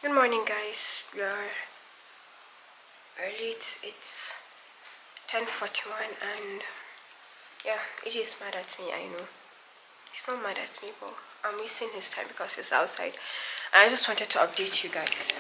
Good morning, guys. We are early. It's 10:41, and yeah, AJ is mad at me. I know he's not mad at me, but I'm wasting his time because he's outside. And I just wanted to update you guys.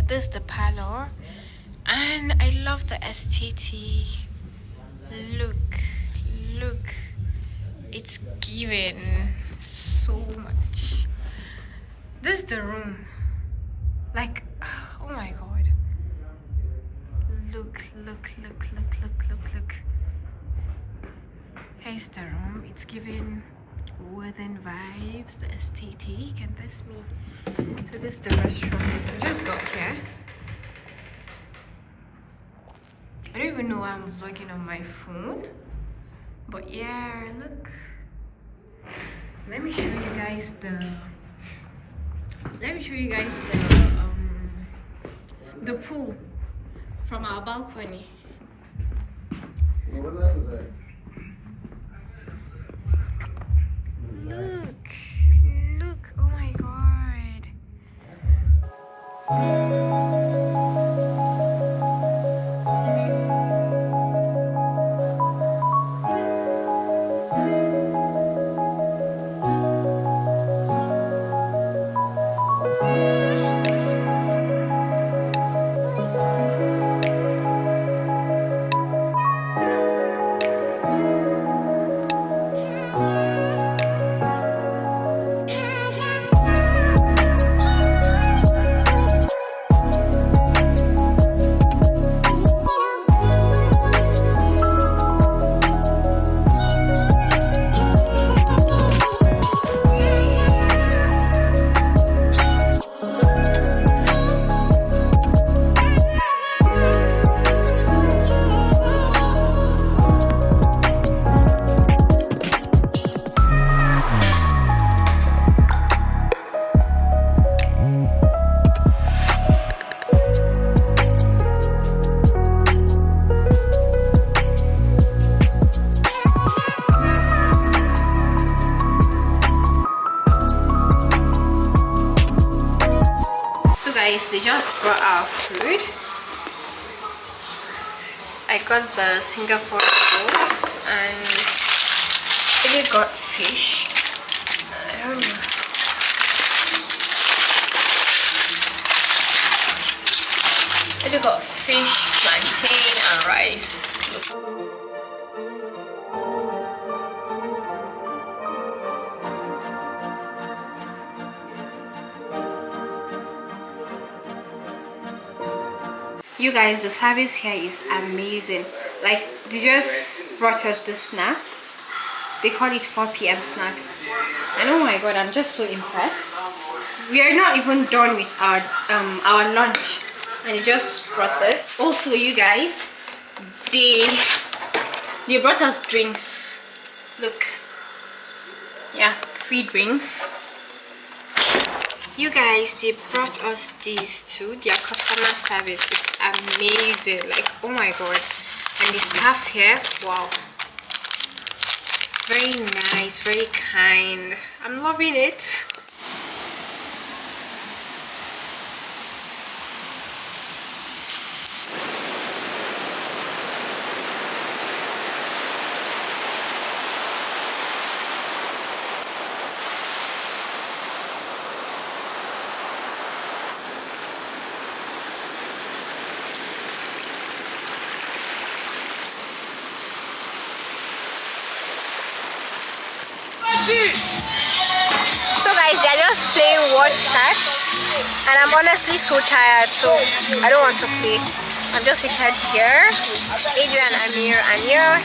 This is the parlor, and I love the aesthetic. Look, it's given so much. This is the room, like, oh my god, look. Here's the room. It's giving wooden vibes, the aesthetic, and that's me. So this is the restaurant. We just got here. I don't even know why I'm vlogging on my phone, but yeah, look. Let me show you guys the pool from our balcony. What was that? Look, oh my god. They just brought our food. I got the Singapore rolls and I got fish. I don't know. I just got fish, plantain, and rice. Look. You guys, the service here is amazing. Like, they just brought us the snacks. They call it 4 p.m. snacks. And oh my god, I'm just so impressed. We are not even done with our lunch, and they just brought this. Also, you guys, they brought us drinks. Look, yeah, free drinks. You guys, they brought us these too. Their customer service is amazing. Like, oh my god. And the staff here, wow, very nice, very kind. I'm loving it. got set, and I'm honestly so tired, so I don't want to play. I'm just seated here with Adrian, Amir, and here.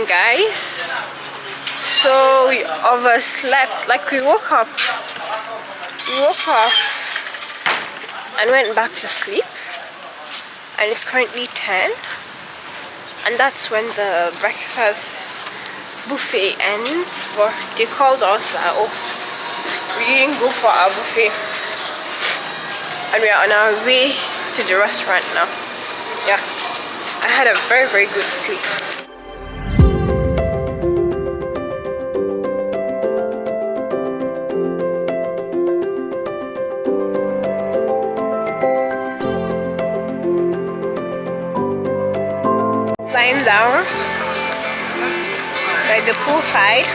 Guys, so we overslept. Like we woke up and went back to sleep, and it's currently 10, and that's when the breakfast buffet ends. But they called us that we didn't go for our buffet, and we are on our way to the restaurant now. Yeah, I had a very good sleep. Lying down by the poolside.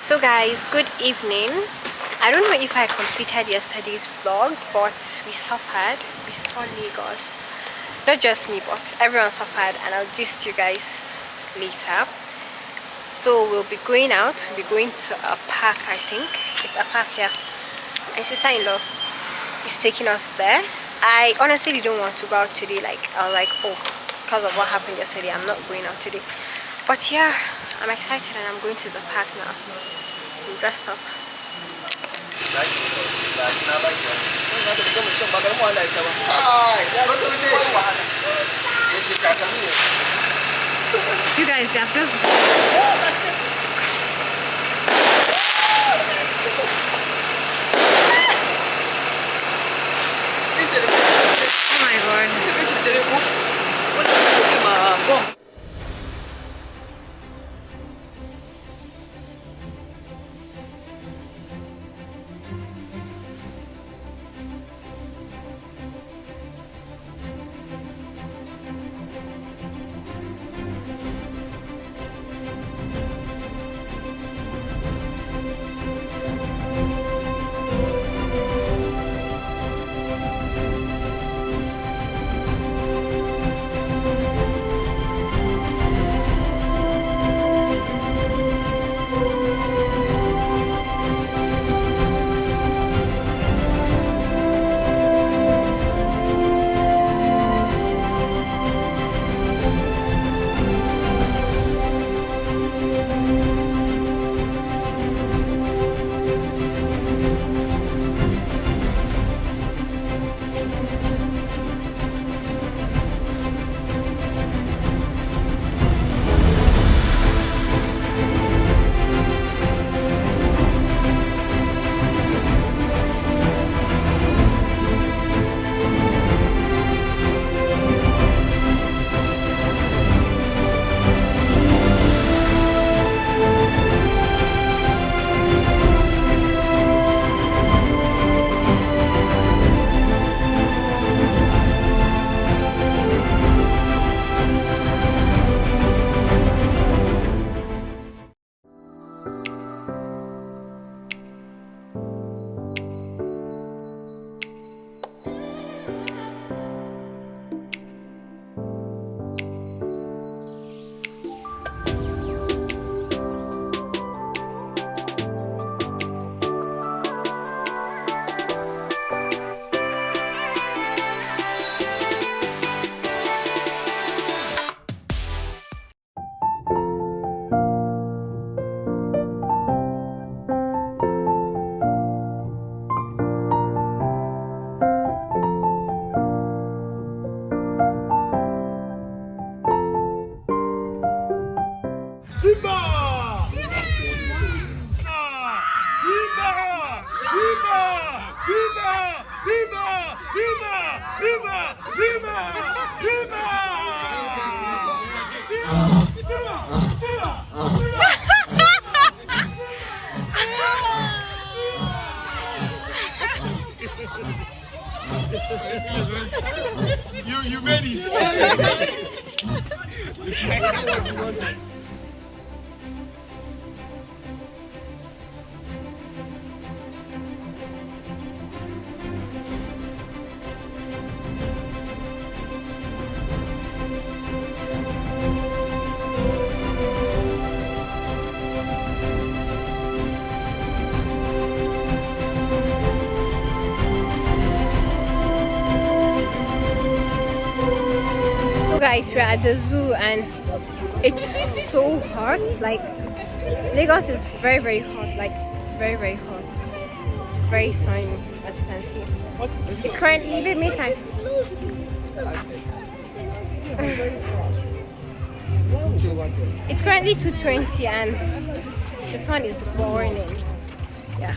So guys, good evening. I don't know if I completed yesterday's vlog, but we suffered. We saw Lagos. Not just me, but everyone suffered, and I'll gist you guys later. So we'll be going out. We'll be going to a park, I think. It's a park here. My sister-in-law is taking us there. I honestly didn't want to go out today. I was like, oh, because of what happened yesterday, I'm not going out today. But yeah, I'm excited, and I'm going to the park now. I'm dressed up. You guys, they have just... Oh my god. You made it. So guys, we're at the zoo and it's so hot. Like Lagos is very hot, like very hot. It's very sunny, as you can see. It's currently me time. It's currently 2:20 and the sun is burning. Yeah.